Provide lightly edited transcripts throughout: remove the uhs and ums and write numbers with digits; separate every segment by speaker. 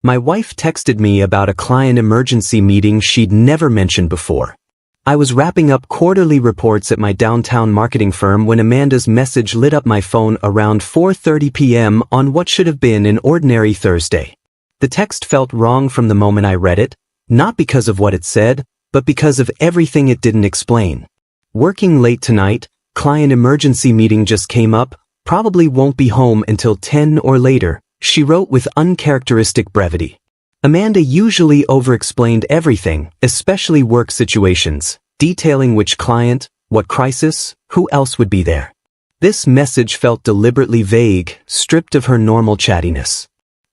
Speaker 1: My wife texted me about a client emergency meeting she'd never mentioned before. I was wrapping up quarterly reports at my downtown marketing firm when Amanda's message lit up my phone around 4:30 p.m. on what should have been an ordinary Thursday. The text felt wrong from the moment I read it, not because of what it said, but because of everything it didn't explain. Working late tonight, client emergency meeting just came up, probably won't be home until 10 or later, she wrote with uncharacteristic brevity. Amanda usually over-explained everything, especially work situations, detailing which client, what crisis, who else would be there. This message felt deliberately vague, stripped of her normal chattiness.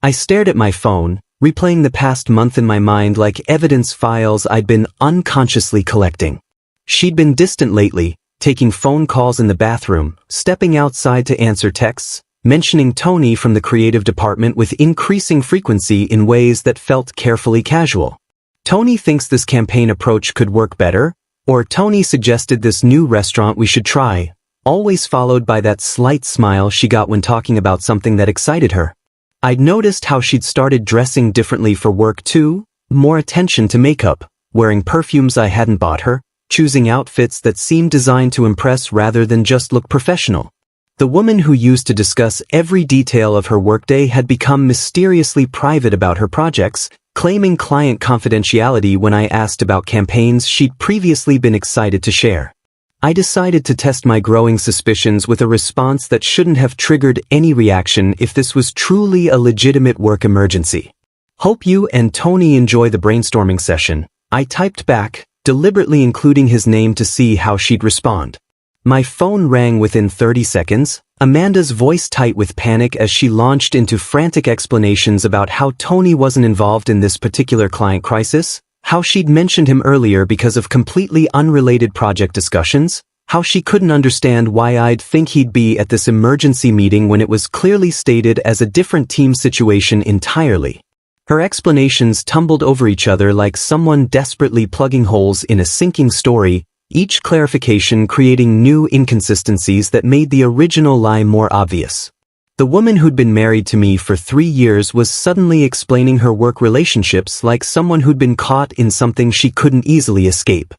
Speaker 1: I stared at my phone, replaying the past month in my mind like evidence files I'd been unconsciously collecting. She'd been distant lately, taking phone calls in the bathroom, stepping outside to answer texts, mentioning Tony from the creative department with increasing frequency in ways that felt carefully casual. Tony thinks this campaign approach could work better, or Tony suggested this new restaurant we should try, always followed by that slight smile she got when talking about something that excited her. I'd noticed how she'd started dressing differently for work too, more attention to makeup, wearing perfumes I hadn't bought her, choosing outfits that seemed designed to impress rather than just look professional. The woman who used to discuss every detail of her workday had become mysteriously private about her projects, claiming client confidentiality when I asked about campaigns she'd previously been excited to share. I decided to test my growing suspicions with a response that shouldn't have triggered any reaction if this was truly a legitimate work emergency. "Hope you and Tony enjoy the brainstorming session," I typed back, deliberately including his name to see how she'd respond. My phone rang within 30 seconds, Amanda's voice tight with panic as she launched into frantic explanations about how Tony wasn't involved in this particular client crisis, how she'd mentioned him earlier because of completely unrelated project discussions, how she couldn't understand why I'd think he'd be at this emergency meeting when it was clearly stated as a different team situation entirely. Her explanations tumbled over each other like someone desperately plugging holes in a sinking story, each clarification creating new inconsistencies that made the original lie more obvious. The woman who'd been married to me for 3 years was suddenly explaining her work relationships like someone who'd been caught in something she couldn't easily escape.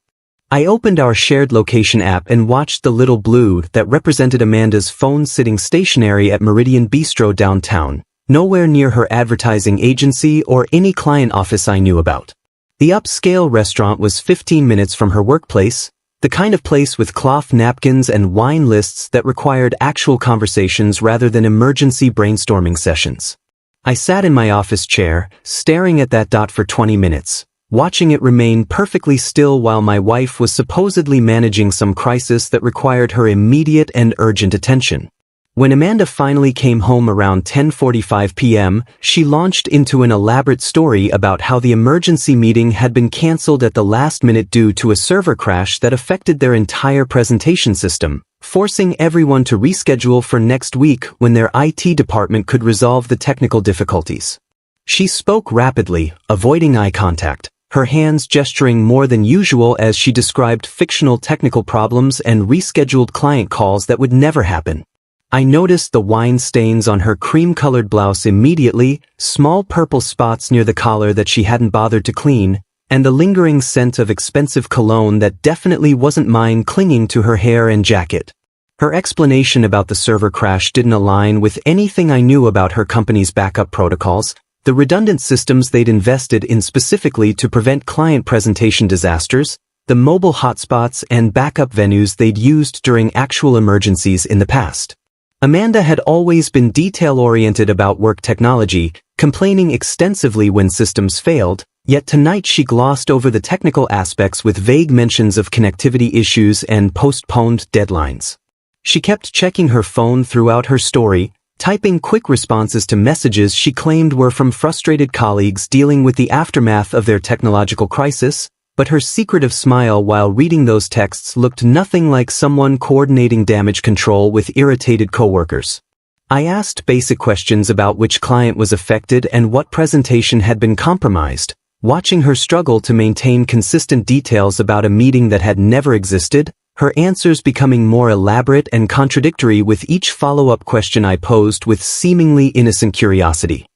Speaker 1: I opened our shared location app and watched the little blue that represented Amanda's phone sitting stationary at Meridian Bistro downtown, nowhere near her advertising agency or any client office I knew about. The upscale restaurant was 15 minutes from her workplace, the kind of place with cloth napkins and wine lists that required actual conversations rather than emergency brainstorming sessions. I sat in my office chair, staring at that dot for 20 minutes, watching it remain perfectly still while my wife was supposedly managing some crisis that required her immediate and urgent attention. When Amanda finally came home around 10:45 p.m., she launched into an elaborate story about how the emergency meeting had been canceled at the last minute due to a server crash that affected their entire presentation system, forcing everyone to reschedule for next week when their IT department could resolve the technical difficulties. She spoke rapidly, avoiding eye contact, her hands gesturing more than usual as she described fictional technical problems and rescheduled client calls that would never happen. I noticed the wine stains on her cream-colored blouse immediately, small purple spots near the collar that she hadn't bothered to clean, and the lingering scent of expensive cologne that definitely wasn't mine clinging to her hair and jacket. Her explanation about the server crash didn't align with anything I knew about her company's backup protocols, the redundant systems they'd invested in specifically to prevent client presentation disasters, the mobile hotspots and backup venues they'd used during actual emergencies in the past. Amanda had always been detail-oriented about work technology, complaining extensively when systems failed, yet tonight she glossed over the technical aspects with vague mentions of connectivity issues and postponed deadlines. She kept checking her phone throughout her story, typing quick responses to messages she claimed were from frustrated colleagues dealing with the aftermath of their technological crisis, but her secretive smile while reading those texts looked nothing like someone coordinating damage control with irritated coworkers. I asked basic questions about which client was affected and what presentation had been compromised, watching her struggle to maintain consistent details about a meeting that had never existed, her answers becoming more elaborate and contradictory with each follow-up question I posed with seemingly innocent curiosity.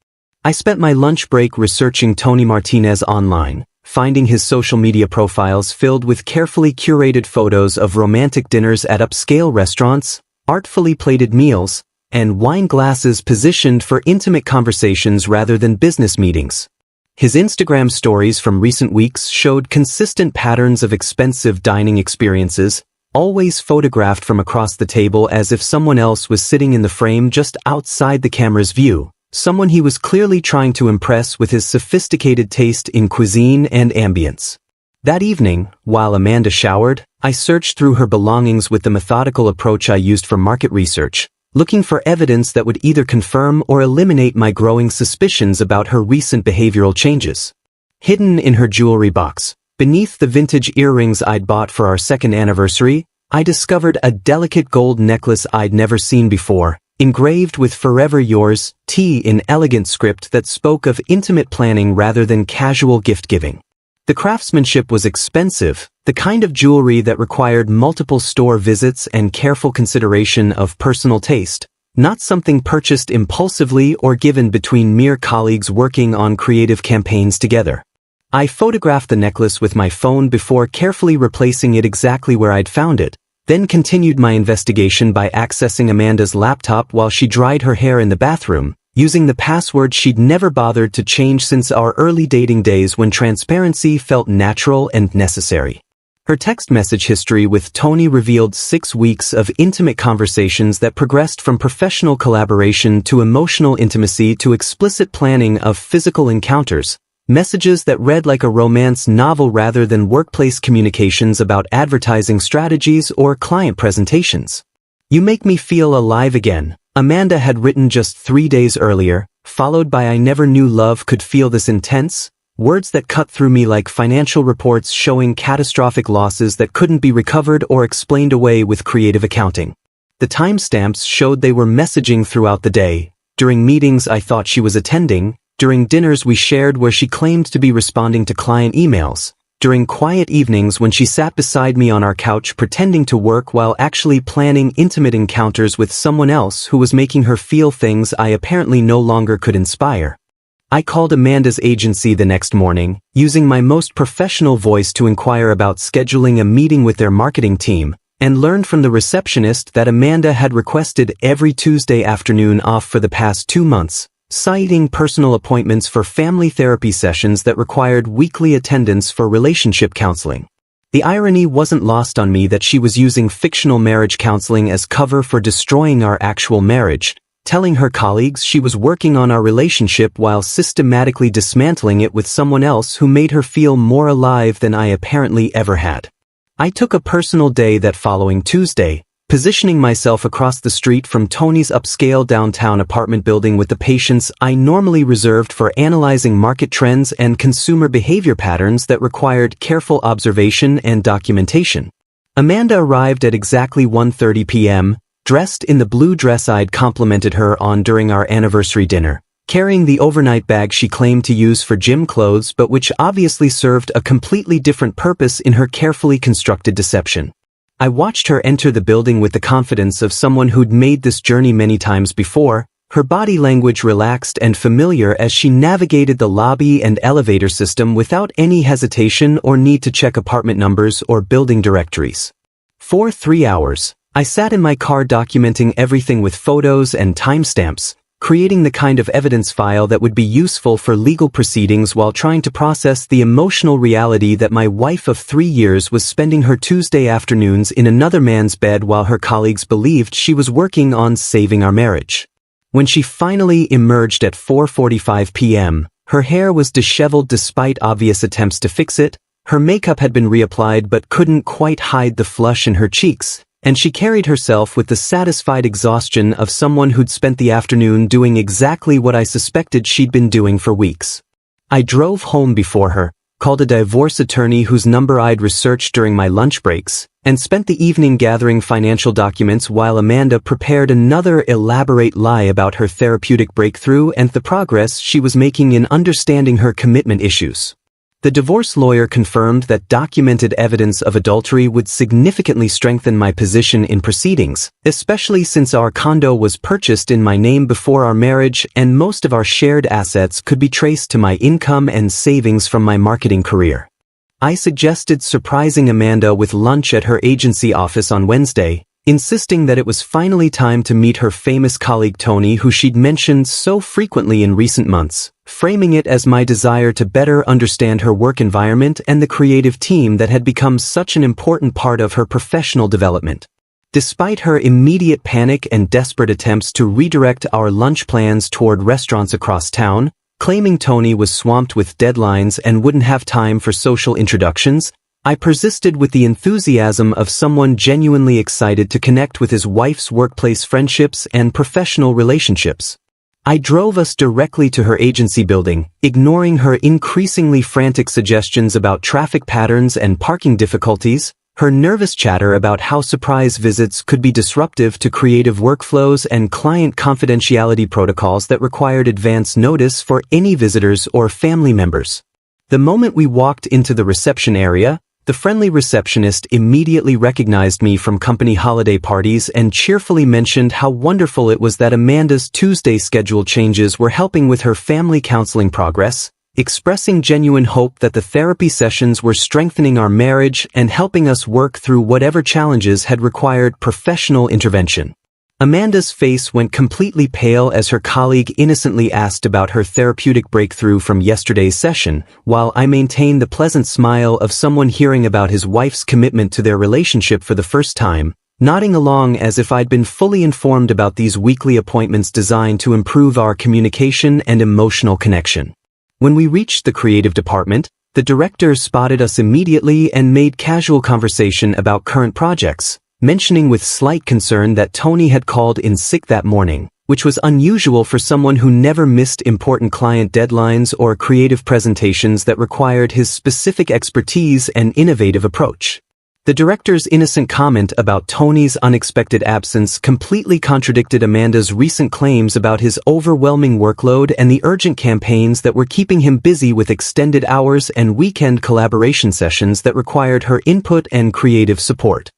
Speaker 1: I spent my lunch break researching Tony Martinez online, finding his social media profiles filled with carefully curated photos of romantic dinners at upscale restaurants, artfully plated meals, and wine glasses positioned for intimate conversations rather than business meetings. His Instagram stories from recent weeks showed consistent patterns of expensive dining experiences, always photographed from across the table as if someone else was sitting in the frame just outside the camera's view, someone he was clearly trying to impress with his sophisticated taste in cuisine and ambience. That evening, while Amanda showered, I searched through her belongings with the methodical approach I used for market research, looking for evidence that would either confirm or eliminate my growing suspicions about her recent behavioral changes. Hidden in her jewelry box, beneath the vintage earrings I'd bought for our second anniversary, I discovered a delicate gold necklace I'd never seen before, engraved with "Forever Yours" T in elegant script that spoke of intimate planning rather than casual gift-giving. The craftsmanship was expensive, the kind of jewelry that required multiple store visits and careful consideration of personal taste, not something purchased impulsively or given between mere colleagues working on creative campaigns together. I photographed the necklace with my phone before carefully replacing it exactly where I'd found it, then continued my investigation by accessing Amanda's laptop while she dried her hair in the bathroom, using the password she'd never bothered to change since our early dating days when transparency felt natural and necessary. Her text message history with Tony revealed 6 weeks of intimate conversations that progressed from professional collaboration to emotional intimacy to explicit planning of physical encounters, messages that read like a romance novel rather than workplace communications about advertising strategies or client presentations. "You make me feel alive again," Amanda had written just 3 days earlier, followed by "I never knew love could feel this intense," words that cut through me like financial reports showing catastrophic losses that couldn't be recovered or explained away with creative accounting. The timestamps showed they were messaging throughout the day, during meetings I thought she was attending, during dinners we shared where she claimed to be responding to client emails, during quiet evenings when she sat beside me on our couch pretending to work while actually planning intimate encounters with someone else who was making her feel things I apparently no longer could inspire. I called Amanda's agency the next morning, using my most professional voice to inquire about scheduling a meeting with their marketing team, and learned from the receptionist that Amanda had requested every Tuesday afternoon off for the past 2 months, citing personal appointments for family therapy sessions that required weekly attendance for relationship counseling. The irony wasn't lost on me that she was using fictional marriage counseling as cover for destroying our actual marriage, telling her colleagues she was working on our relationship while systematically dismantling it with someone else who made her feel more alive than I apparently ever had. I took a personal day that following Tuesday, positioning myself across the street from Tony's upscale downtown apartment building with the patience I normally reserved for analyzing market trends and consumer behavior patterns that required careful observation and documentation. Amanda arrived at exactly 1:30 p.m., dressed in the blue dress I'd complimented her on during our anniversary dinner, carrying the overnight bag she claimed to use for gym clothes but which obviously served a completely different purpose in her carefully constructed deception. I watched her enter the building with the confidence of someone who'd made this journey many times before, her body language relaxed and familiar as she navigated the lobby and elevator system without any hesitation or need to check apartment numbers or building directories. For 3 hours, I sat in my car documenting everything with photos and timestamps, creating the kind of evidence file that would be useful for legal proceedings while trying to process the emotional reality that my wife of 3 years was spending her Tuesday afternoons in another man's bed while her colleagues believed she was working on saving our marriage. When she finally emerged at 4:45 p.m., her hair was disheveled despite obvious attempts to fix it, her makeup had been reapplied but couldn't quite hide the flush in her cheeks, and she carried herself with the satisfied exhaustion of someone who'd spent the afternoon doing exactly what I suspected she'd been doing for weeks. I drove home before her, called a divorce attorney whose number I'd researched during my lunch breaks, and spent the evening gathering financial documents while Amanda prepared another elaborate lie about her therapeutic breakthrough and the progress she was making in understanding her commitment issues. The divorce lawyer confirmed that documented evidence of adultery would significantly strengthen my position in proceedings, especially since our condo was purchased in my name before our marriage and most of our shared assets could be traced to my income and savings from my marketing career. I suggested surprising Amanda with lunch at her agency office on Wednesday, insisting that it was finally time to meet her famous colleague Tony, who she'd mentioned so frequently in recent months, framing it as my desire to better understand her work environment and the creative team that had become such an important part of her professional development. Despite her immediate panic and desperate attempts to redirect our lunch plans toward restaurants across town, claiming Tony was swamped with deadlines and wouldn't have time for social introductions, I persisted with the enthusiasm of someone genuinely excited to connect with his wife's workplace friendships and professional relationships. I drove us directly to her agency building, ignoring her increasingly frantic suggestions about traffic patterns and parking difficulties, her nervous chatter about how surprise visits could be disruptive to creative workflows and client confidentiality protocols that required advance notice for any visitors or family members. The moment we walked into the reception area, the friendly receptionist immediately recognized me from company holiday parties and cheerfully mentioned how wonderful it was that Amanda's Tuesday schedule changes were helping with her family counseling progress, expressing genuine hope that the therapy sessions were strengthening our marriage and helping us work through whatever challenges had required professional intervention. Amanda's face went completely pale as her colleague innocently asked about her therapeutic breakthrough from yesterday's session, while I maintained the pleasant smile of someone hearing about his wife's commitment to their relationship for the first time, nodding along as if I'd been fully informed about these weekly appointments designed to improve our communication and emotional connection. When we reached the creative department, the director spotted us immediately and made casual conversation about current projects, mentioning with slight concern that Tony had called in sick that morning, which was unusual for someone who never missed important client deadlines or creative presentations that required his specific expertise and innovative approach. The director's innocent comment about Tony's unexpected absence completely contradicted Amanda's recent claims about his overwhelming workload and the urgent campaigns that were keeping him busy with extended hours and weekend collaboration sessions that required her input and creative support.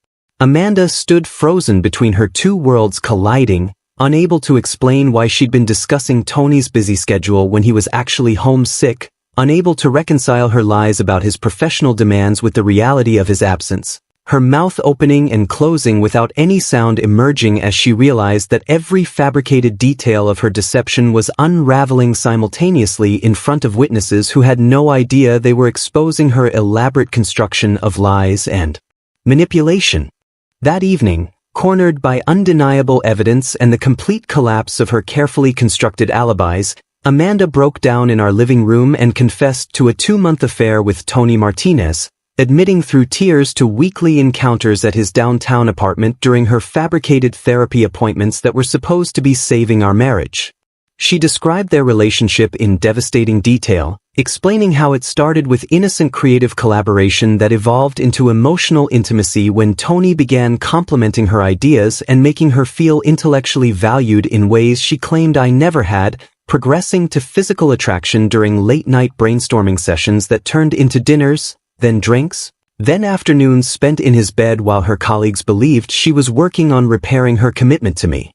Speaker 1: Amanda stood frozen between her two worlds colliding, unable to explain why she'd been discussing Tony's busy schedule when he was actually homesick, unable to reconcile her lies about his professional demands with the reality of his absence, her mouth opening and closing without any sound emerging as she realized that every fabricated detail of her deception was unraveling simultaneously in front of witnesses who had no idea they were exposing her elaborate construction of lies and manipulation. That evening, cornered by undeniable evidence and the complete collapse of her carefully constructed alibis, Amanda broke down in our living room and confessed to a 2-month affair with Tony Martinez, admitting through tears to weekly encounters at his downtown apartment during her fabricated therapy appointments that were supposed to be saving our marriage. She described their relationship in devastating detail, explaining how it started with innocent creative collaboration that evolved into emotional intimacy when Tony began complimenting her ideas and making her feel intellectually valued in ways she claimed I never had, progressing to physical attraction during late-night brainstorming sessions that turned into dinners, then drinks, then afternoons spent in his bed while her colleagues believed she was working on repairing her commitment to me.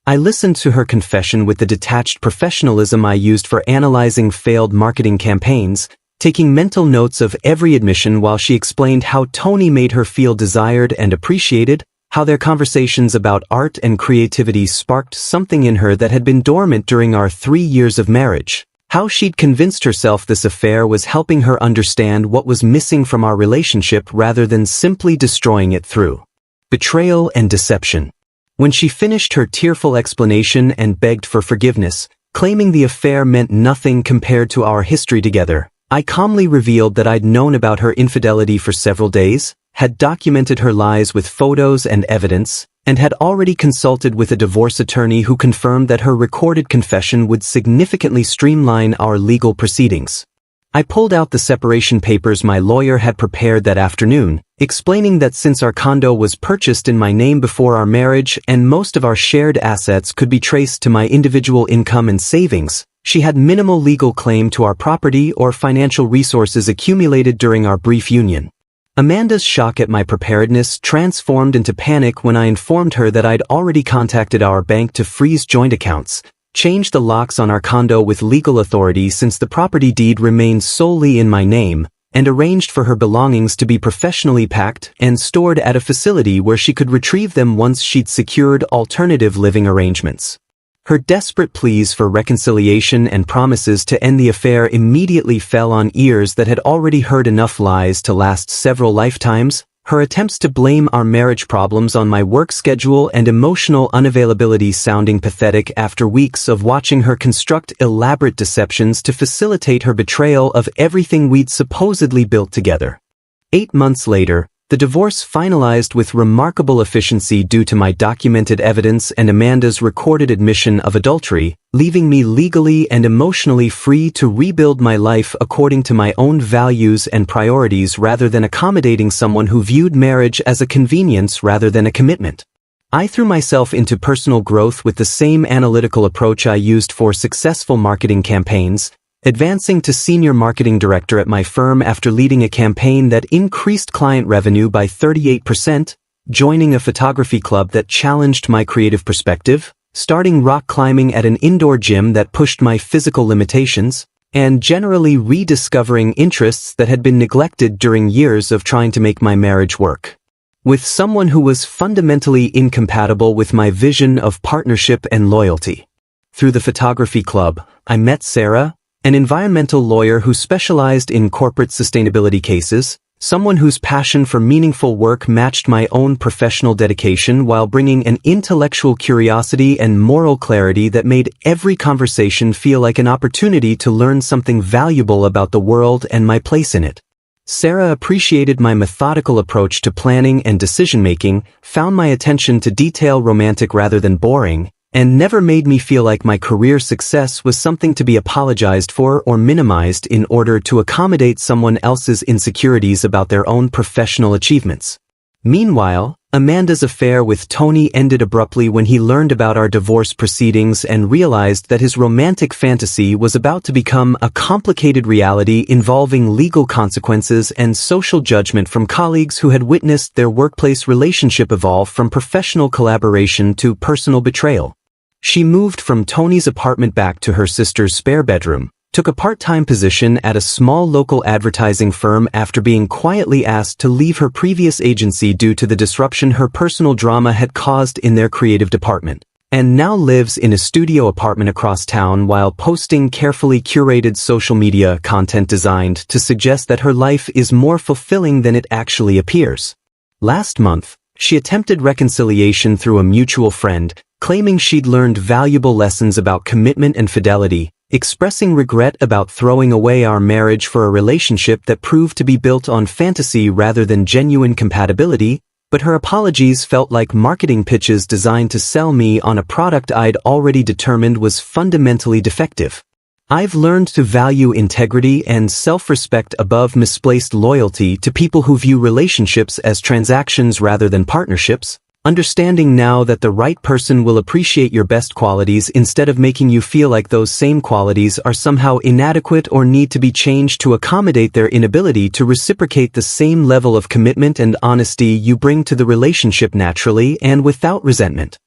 Speaker 1: I listened to her confession with the detached professionalism I used for analyzing failed marketing campaigns, taking mental notes of every admission while she explained how Tony made her feel desired and appreciated, how their conversations about art and creativity sparked something in her that had been dormant during our 3 years of marriage, how she'd convinced herself this affair was helping her understand what was missing from our relationship rather than simply destroying it through betrayal and deception. When she finished her tearful explanation and begged for forgiveness, claiming the affair meant nothing compared to our history together, I calmly revealed that I'd known about her infidelity for several days, had documented her lies with photos and evidence, and had already consulted with a divorce attorney who confirmed that her recorded confession would significantly streamline our legal proceedings. I pulled out the separation papers my lawyer had prepared that afternoon, explaining that since our condo was purchased in my name before our marriage and most of our shared assets could be traced to my individual income and savings, She had minimal legal claim to our property or financial resources accumulated during our brief union. Amanda's shock at my preparedness transformed into panic when I informed her that I'd already contacted our bank to freeze joint accounts, changed the locks on our condo with legal authority since the property deed remained solely in my name, and arranged for her belongings to be professionally packed and stored at a facility where she could retrieve them once she'd secured alternative living arrangements. Her desperate pleas for reconciliation and promises to end the affair immediately fell on ears that had already heard enough lies to last several lifetimes. Her attempts to blame our marriage problems on my work schedule and emotional unavailability sounding pathetic after weeks of watching her construct elaborate deceptions to facilitate her betrayal of everything we'd supposedly built together. 8 months later, the divorce finalized with remarkable efficiency due to my documented evidence and Amanda's recorded admission of adultery, leaving me legally and emotionally free to rebuild my life according to my own values and priorities rather than accommodating someone who viewed marriage as a convenience rather than a commitment. I threw myself into personal growth with the same analytical approach I used for successful marketing campaigns, advancing to senior marketing director at my firm after leading a campaign that increased client revenue by 38%, joining a photography club that challenged my creative perspective, starting rock climbing at an indoor gym that pushed my physical limitations, and generally rediscovering interests that had been neglected during years of trying to make my marriage work. With someone who was fundamentally incompatible with my vision of partnership and loyalty. Through the photography club, I met Sarah, an environmental lawyer who specialized in corporate sustainability cases, someone whose passion for meaningful work matched my own professional dedication while bringing an intellectual curiosity and moral clarity that made every conversation feel like an opportunity to learn something valuable about the world and my place in it. Sarah appreciated my methodical approach to planning and decision-making, found my attention to detail romantic rather than boring, and never made me feel like my career success was something to be apologized for or minimized in order to accommodate someone else's insecurities about their own professional achievements. Meanwhile, Amanda's affair with Tony ended abruptly when he learned about our divorce proceedings and realized that his romantic fantasy was about to become a complicated reality involving legal consequences and social judgment from colleagues who had witnessed their workplace relationship evolve from professional collaboration to personal betrayal. She moved from Tony's apartment back to her sister's spare bedroom, took a part-time position at a small local advertising firm after being quietly asked to leave her previous agency due to the disruption her personal drama had caused in their creative department, and now lives in a studio apartment across town while posting carefully curated social media content designed to suggest that her life is more fulfilling than it actually appears. Last month, she attempted reconciliation through a mutual friend, claiming she'd learned valuable lessons about commitment and fidelity, expressing regret about throwing away our marriage for a relationship that proved to be built on fantasy rather than genuine compatibility, but her apologies felt like marketing pitches designed to sell me on a product I'd already determined was fundamentally defective. I've learned to value integrity and self-respect above misplaced loyalty to people who view relationships as transactions rather than partnerships, understanding now that the right person will appreciate your best qualities instead of making you feel like those same qualities are somehow inadequate or need to be changed to accommodate their inability to reciprocate the same level of commitment and honesty you bring to the relationship naturally and without resentment.